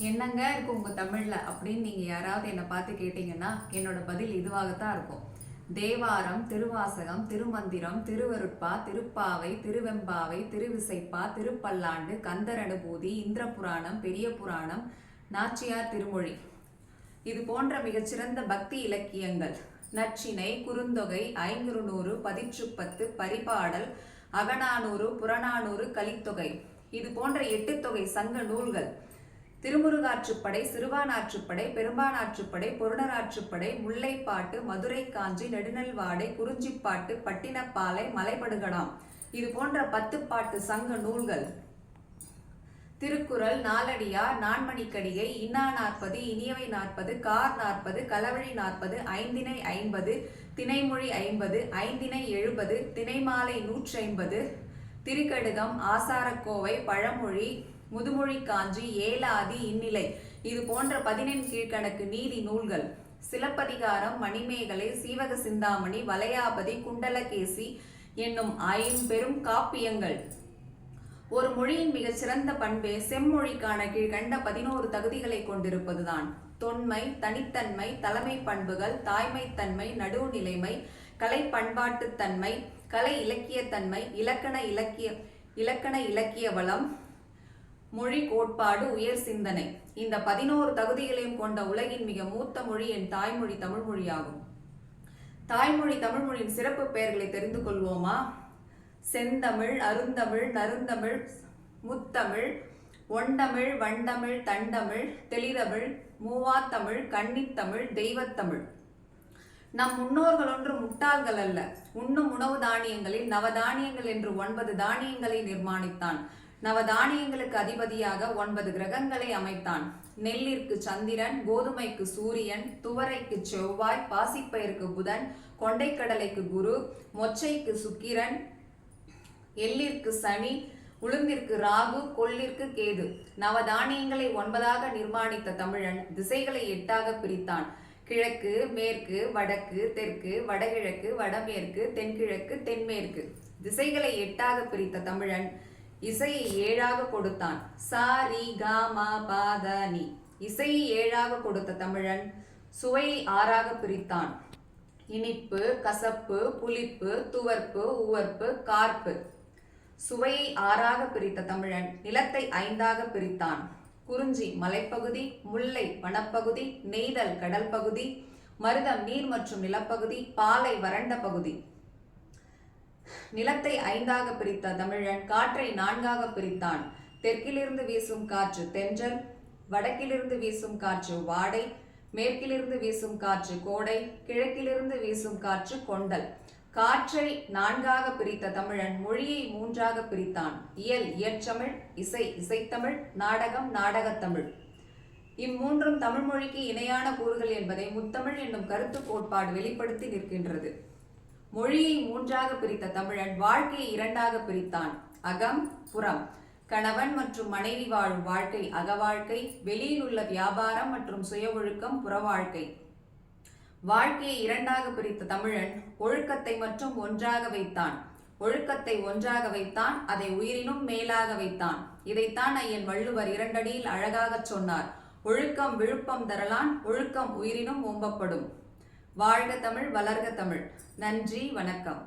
என்னங்க இருக்கு உங்க தமிழ்ல அப்படின்னு நீங்க யாராவது என்னை பார்த்து கேட்டீங்கன்னா என்னோட பதில் இதுவாகத்தான் இருக்கும். தேவாரம், திருவாசகம், திருமந்திரம், திருவருட்பா, திருப்பாவை, திருவெம்பாவை, திருவிசைப்பா, திருப்பல்லாண்டு, கந்தர் அனுபூதி, இந்திர புராணம், பெரிய புராணம், நாச்சியார் திருமொழி, இது போன்ற மிகச்சிறந்த பக்தி இலக்கியங்கள், நற்றிணை, குறுந்தொகை, ஐங்குறுநூறு, பதிற்றுப்பத்து, பரிபாடல், அகநானூறு, புறநானூறு, கலித்தொகை, இது போன்ற 8 தொகை சங்க நூல்கள், திருமுருகாற்றுப்படை, சிறுவானாற்றுப்படை, பெரும்பானாற்றுப்படை, பொருணராற்றுப்படை, முல்லைப்பாட்டு, மதுரை காஞ்சி, நெடுநல்வாடை, குறிஞ்சிப்பாட்டு, பட்டினப்பாலை, மலைபடுகடாம், இது போன்ற 10 பாட்டு சங்க நூல்கள், திருக்குறள், நாலடியார், நான்மணிக்கடிகை, இன்னா 40, இனியவை 40, கார் 40, களவழி 40, ஐந்திணை 50, திணைமொழி 50, ஐந்திணை 70, திணைமாலை 150, திருக்கடுகம், ஆசாரக்கோவை, பழமொழி, முதுமொழி காஞ்சி, ஏலாதி, இந்நிலை, இது போன்ற 14 கீழ்கணக்கு நீதி நூல்கள், சிலப்பதிகாரம், மணிமேகலை, சீவக சிந்தாமணி, வளையாபதி, குண்டலகேசி என்னும் 5 பெரும் காப்பியங்கள். ஒரு மொழியின் மிகச்சிறந்த பண்பே செம்மொழிக்கான கீழ்கண்ட 11 தகுதிகளை கொண்டிருப்பதுதான். தொன்மை, தனித்தன்மை, தலைமை பண்புகள், தாய்மைத்தன்மை, நடுவுநிலைமை, கலை பண்பாட்டுத்தன்மை, கலை இலக்கியத்தன்மை, இலக்கண இலக்கிய வளம், மொழி கோட்பாடு, உயர் சிந்தனை. இந்த 11 தகுதிகளையும் கொண்ட உலகின் மிக மூத்த மொழி என் தாய்மொழி தமிழ்மொழியாகும். தாய்மொழி தமிழ்மொழியின் சிறப்பு பெயர்களை தெரிந்து கொள்வோமா? செந்தமிழ், அருந்தமிழ், நறுந்தமிழ், முத்தமிழ், ஒண்டமிழ், வண்டமிழ், தண்டமிழ், தெளிதமிழ், மூவாத்தமிழ், கன்னித்தமிழ், தெய்வத்தமிழ். நம் முன்னோர்கள் ஒன்று முட்டாள்கள் அல்ல. உண்ணும் உணவு தானியங்களில் நவதானியங்கள் என்று 9 தானியங்களை நிர்மாணித்தான். நவதானியங்களுக்கு அதிபதியாக 9 கிரகங்களை அமைத்தான். நெல்லிற்கு சந்திரன், கோதுமைக்கு சூரியன், துவரைக்கு செவ்வாய், பாசிப்பயிருக்கு புதன், கொண்டைக்கடலைக்கு குரு, மொச்சைக்கு சுக்கிரன், எள்ளிற்கு சனி, உளுந்திற்கு ராகு, கொள்ளிற்கு கேது. நவதானியங்களை 9ஆக நிர்மாணித்த தமிழன் திசைகளை 8ஆக பிரித்தான். கிழக்கு, மேற்கு, வடக்கு, தெற்கு, வடகிழக்கு, வடமேற்கு, தென்கிழக்கு, தென்மேற்கு. திசைகளை 8ஆக பிரித்த தமிழன் இசையை 7ஆக கொடுத்தான். சா, ரி, க, ம, ப, த, நி. இசையை 7ஆக கொடுத்த தமிழன் சுவையை 6ஆக பிரித்தான். இனிப்பு, கசப்பு, புளிப்பு, துவர்ப்பு, உவர்ப்பு, கார்ப்பு. சுவையை 6ஆக பிரித்த தமிழன் நிலத்தை 5ஆக பிரித்தான். குறிஞ்சி மலைப்பகுதி, முல்லை வனப்பகுதி, நெய்தல் கடல் பகுதி, மருதம் நீர் மற்றும் நிலப்பகுதி, பாலை வறண்ட பகுதி. நிலத்தை 5ஆக பிரித்த தமிழன் காற்றை 4ஆக பிரித்தான். தெற்கிலிருந்து வீசும் காற்று தென்றல், வடக்கிலிருந்து வீசும் காற்று வாடை, மேற்கிலிருந்து வீசும் காற்று கோடை, கிழக்கிலிருந்து வீசும் காற்று கொண்டல். காற்றை 4ஆக பிரித்த தமிழன் மொழியை 3ஆக பிரித்தான். இயல் இயற்றமிழ், இசை இசைத்தமிழ், நாடகம் நாடகத்தமிழ். இம்மூன்றும் தமிழ்மொழிக்கு இணையான கூறுகள் என்பதை முத்தமிழ் என்னும் கருத்து கோட்பாடு வெளிப்படுத்தி நிற்கின்றது. மொழியை 3ஆக பிரித்த தமிழன் வாழ்க்கையை 2ஆக பிரித்தான். அகம், புறம். கணவன் மற்றும் மனைவி வாழும் வாழ்க்கை அகவாழ்க்கை, வெளியில் உள்ள வியாபாரம் மற்றும் சுய ஒழுக்கம் புற வாழ்க்கை. வாழ்க்கையை 2ஆக பிரித்த தமிழன் ஒழுக்கத்தை மட்டும் ஒன்றாக வைத்தான். ஒழுக்கத்தை ஒன்றாக வைத்தான், அதை உயிரினும் மேலாக வைத்தான். இதைத்தான் ஐயன் வள்ளுவர் 2 அடியில் அழகாகச் சொன்னார். ஒழுக்கம் விழுப்பம் தரலான், ஒழுக்கம் உயிரினும் ஓம்பப்படும். வாழ்க தமிழ், வளர்க தமிழ். நன்றி, வணக்கம்.